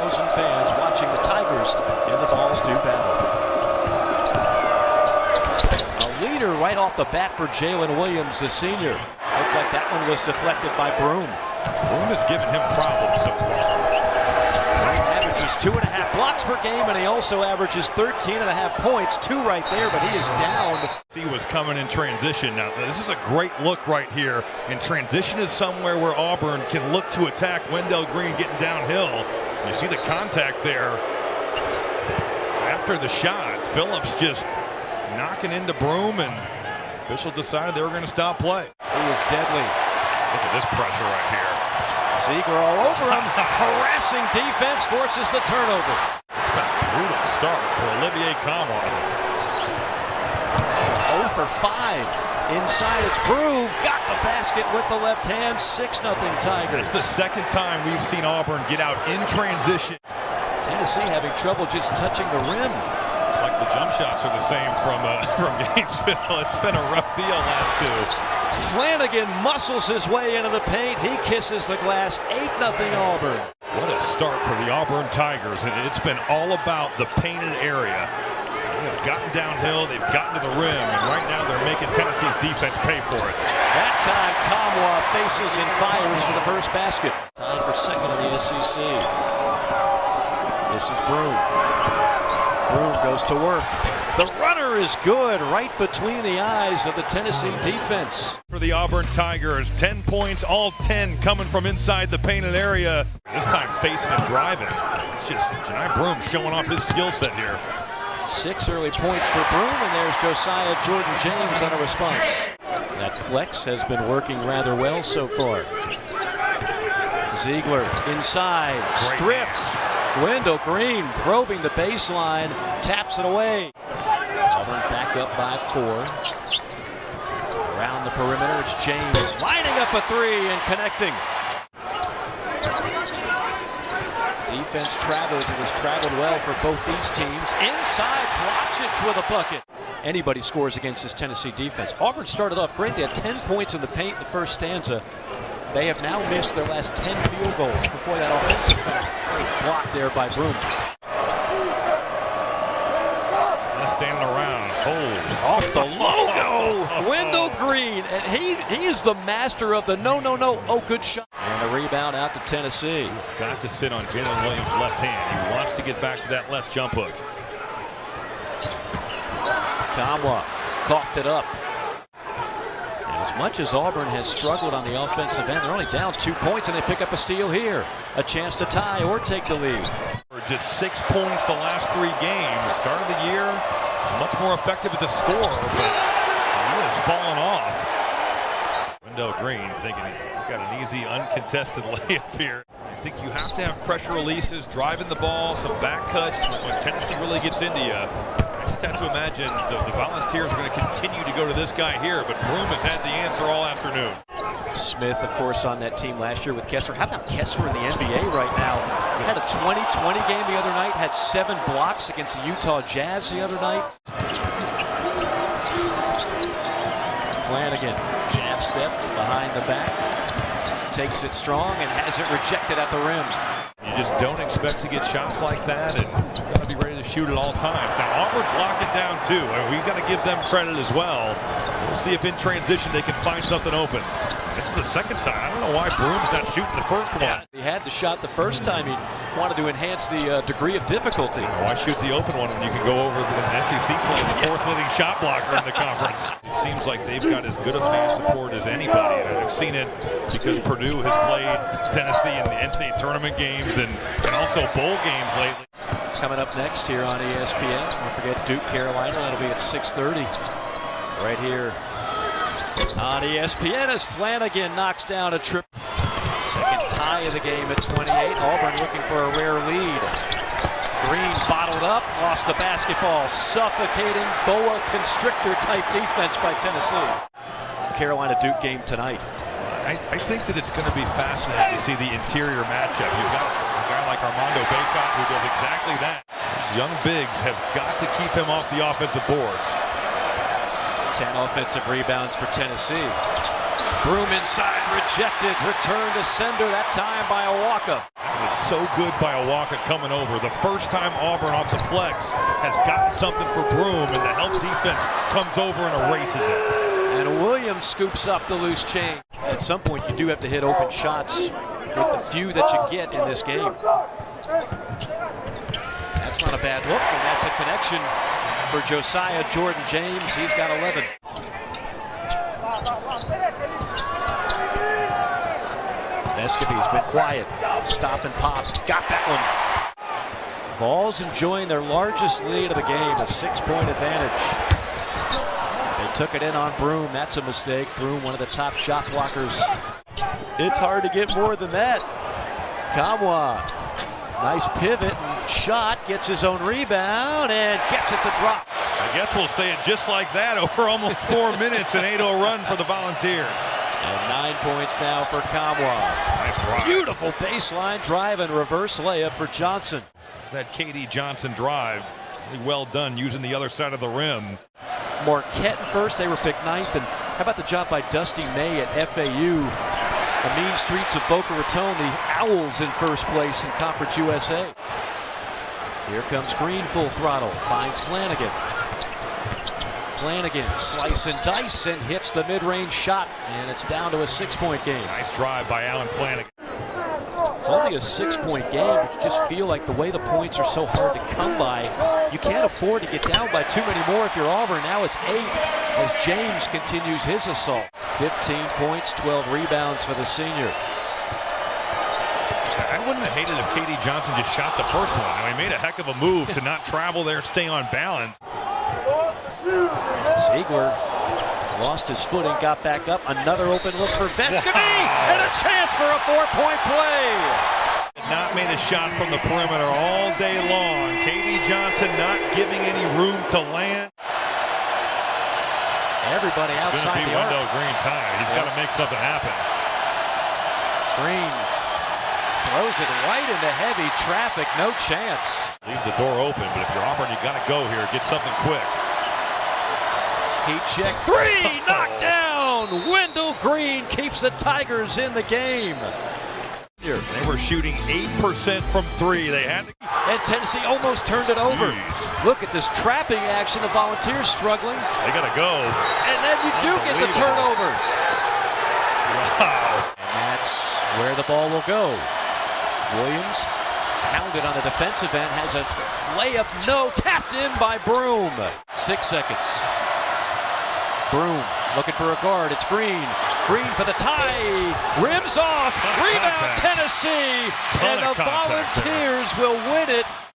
50,000 fans watching the Tigers and the Vols do battle. A leader right off the bat for Jalen Williams, the senior. Looked like that one was deflected by Broom. Broom has given him problems so far. He averages 2.5 blocks per game, and he also averages 13.5 points. 2 right there, but he is down. He was coming in transition. Now, this is a great look right here. And transition is somewhere where Auburn can look to attack Wendell Green getting downhill. You see the contact there. After the shot, Phillips just knocking into Broom, and official decided they were going to stop play. He is deadly. Look at this pressure right here. Ziegler all over him. Harassing defense forces the turnover. It's been a brutal start for Olivier Kamwa. 0 for 5. Inside, it's Broom. Got the basket with the left hand. 6-0 Tigers. It's the second time we've seen Auburn get out in transition. Tennessee having trouble just touching the rim. It's like the jump shots are the same from Gainesville. It's been a rough deal last two. Flanagan muscles his way into the paint. He kisses the glass. 8-0 Auburn. What a start for the Auburn Tigers. And it's been all about the painted area. They've gotten downhill, they've gotten to the rim, and right now they're making Tennessee's defense pay for it. That time, Kamwa faces and fires for the first basket. Time for second in the SEC. This is Broom. Broom goes to work. The runner is good, right between the eyes of the Tennessee defense. For the Auburn Tigers, 10 points, all 10 coming from inside the painted area. This time facing and driving. It's just Johni Broom showing off his skill set here. 6 early points for Broom, and there's Josiah Jordan-James on a response. That flex has been working rather well so far. Ziegler inside, stripped. Wendell Green probing the baseline, taps it away. Auburn back up by 4. Around the perimeter, it's James lining up a 3 and connecting. Defense travels. It has traveled well for both these teams. Inside, Blachich with a bucket. Anybody scores against this Tennessee defense. Auburn started off great. They had 10 points in the paint in the first stanza. They have now missed their last 10 field goals before that offensive great block there by Broom. Standing around. Oh, off the logo. Wendell Green, and he is the master of the no. Oh, good shot. And a rebound out to Tennessee. Got to sit on Jalen Williams' left hand. He wants to get back to that left jump hook. Kamwa coughed it up. And as much as Auburn has struggled on the offensive end, they're only down 2 points, and they pick up a steal here. A chance to tie or take the lead. Just 6 points the last 3 games. Start of the year, much more effective at the score, but he has fallen off. Wendell Green thinking he's got an easy, uncontested layup here. I think you have to have pressure releases, driving the ball, some back cuts when Tennessee really gets into you. I just have to imagine the Volunteers are going to continue to go to this guy here, but Broom has had the answer all afternoon. Smith, of course, on that team last year with Kessler. How about Kessler in the NBA right now? He had a 20-20 game the other night, had 7 blocks against the Utah Jazz the other night. Flanagan, jab step behind the back. Takes it strong and has it rejected at the rim. You just don't expect to get shots like that, and you've got to be ready to shoot at all times. Now, Auburn's locking down, too. I mean, we've got to give them credit as well. We'll see if in transition they can find something open. It's the second time. I don't know why Broom's not shooting the first one. Yeah, he had the shot the first time. He wanted to enhance the degree of difficulty. Why shoot the open one when you can go over the SEC play, the fourth leading shot blocker in the conference? It seems like they've got as good a fan support as anybody, and I've seen it because Purdue has played Tennessee in the NCAA tournament games and also bowl games lately. Coming up next here on ESPN, don't forget Duke, Carolina. That'll be at 6:30 right here on ESPN as Flanagan knocks down a trip. Second tie of the game at 28. Auburn looking for a rare lead. Green bottled up, lost the basketball. Suffocating boa constrictor type defense by Tennessee. Carolina-Duke game tonight. I think that it's going to be fascinating to see the interior matchup. You've got a guy like Armando Bacot who does exactly that. Young bigs have got to keep him off the offensive boards. 10 offensive rebounds for Tennessee. Broom inside, rejected, return to sender, that time by Awaka. That was so good by Awaka coming over. The first time Auburn off the flex has gotten something for Broom, and the help defense comes over and erases it. And Williams scoops up the loose chain. At some point, you do have to hit open shots with the few that you get in this game. That's not a bad look, and that's a connection for Josiah Jordan James. He's got 11. Vescovi's been quiet. Stop and pop. Got that one. Vols enjoying their largest lead of the game, a 6-point advantage. They took it in on Broom. That's a mistake. Broom, one of the top shot blockers. It's hard to get more than that. Kamwa, nice pivot and shot. Gets his own rebound and gets it to drop. I guess we'll say it just like that over almost 4 minutes, an 8-0 run for the Volunteers. And 9 points now for Kamwa. Nice drive. Beautiful baseline drive and reverse layup for Johnson. It's that KD Johnson drive. Really well done using the other side of the rim. Marquette first, they were picked 9th. And how about the job by Dusty May at FAU? The mean streets of Boca Raton, the Owls in first place in Conference USA. Here comes Green full throttle, finds Flanagan. Flanagan slice and dice and hits the mid-range shot, and it's down to a 6-point game. Nice drive by Alan Flanagan. It's only a 6-point game, but you just feel like the way the points are so hard to come by, you can't afford to get down by too many more if you're Auburn. Now it's 8 as James continues his assault. 15 points, 12 rebounds for the senior. I wouldn't have hated if KD Johnson just shot the first one. Now, he made a heck of a move to not travel there, stay on balance. Ziegler lost his footing, got back up. Another open look for Vescovi, and a chance for a 4-point play. Not made a shot from the perimeter all day long. KD Johnson not giving any room to land. Everybody outside the arc. Wendell Green time. He's got to make something happen. Green throws it right into heavy traffic. No chance. Leave the door open, but if you're Auburn, you got to go here. Get something quick. Heat check 3, knocked down. Wendell Green keeps the Tigers in the game. They were shooting 8% from 3. They had to. And Tennessee almost turned it over. Jeez. Look at this trapping action. The Volunteers struggling. They got to go. And then you do get the turnover. Wow. And that's where the ball will go. Williams pounded on the defensive end. Has a layup. No. Tapped in by Broom. 6 seconds. Broom looking for a guard. It's Green. Green for the tie. Rims off. Rebound Tennessee. And the Volunteers will win it.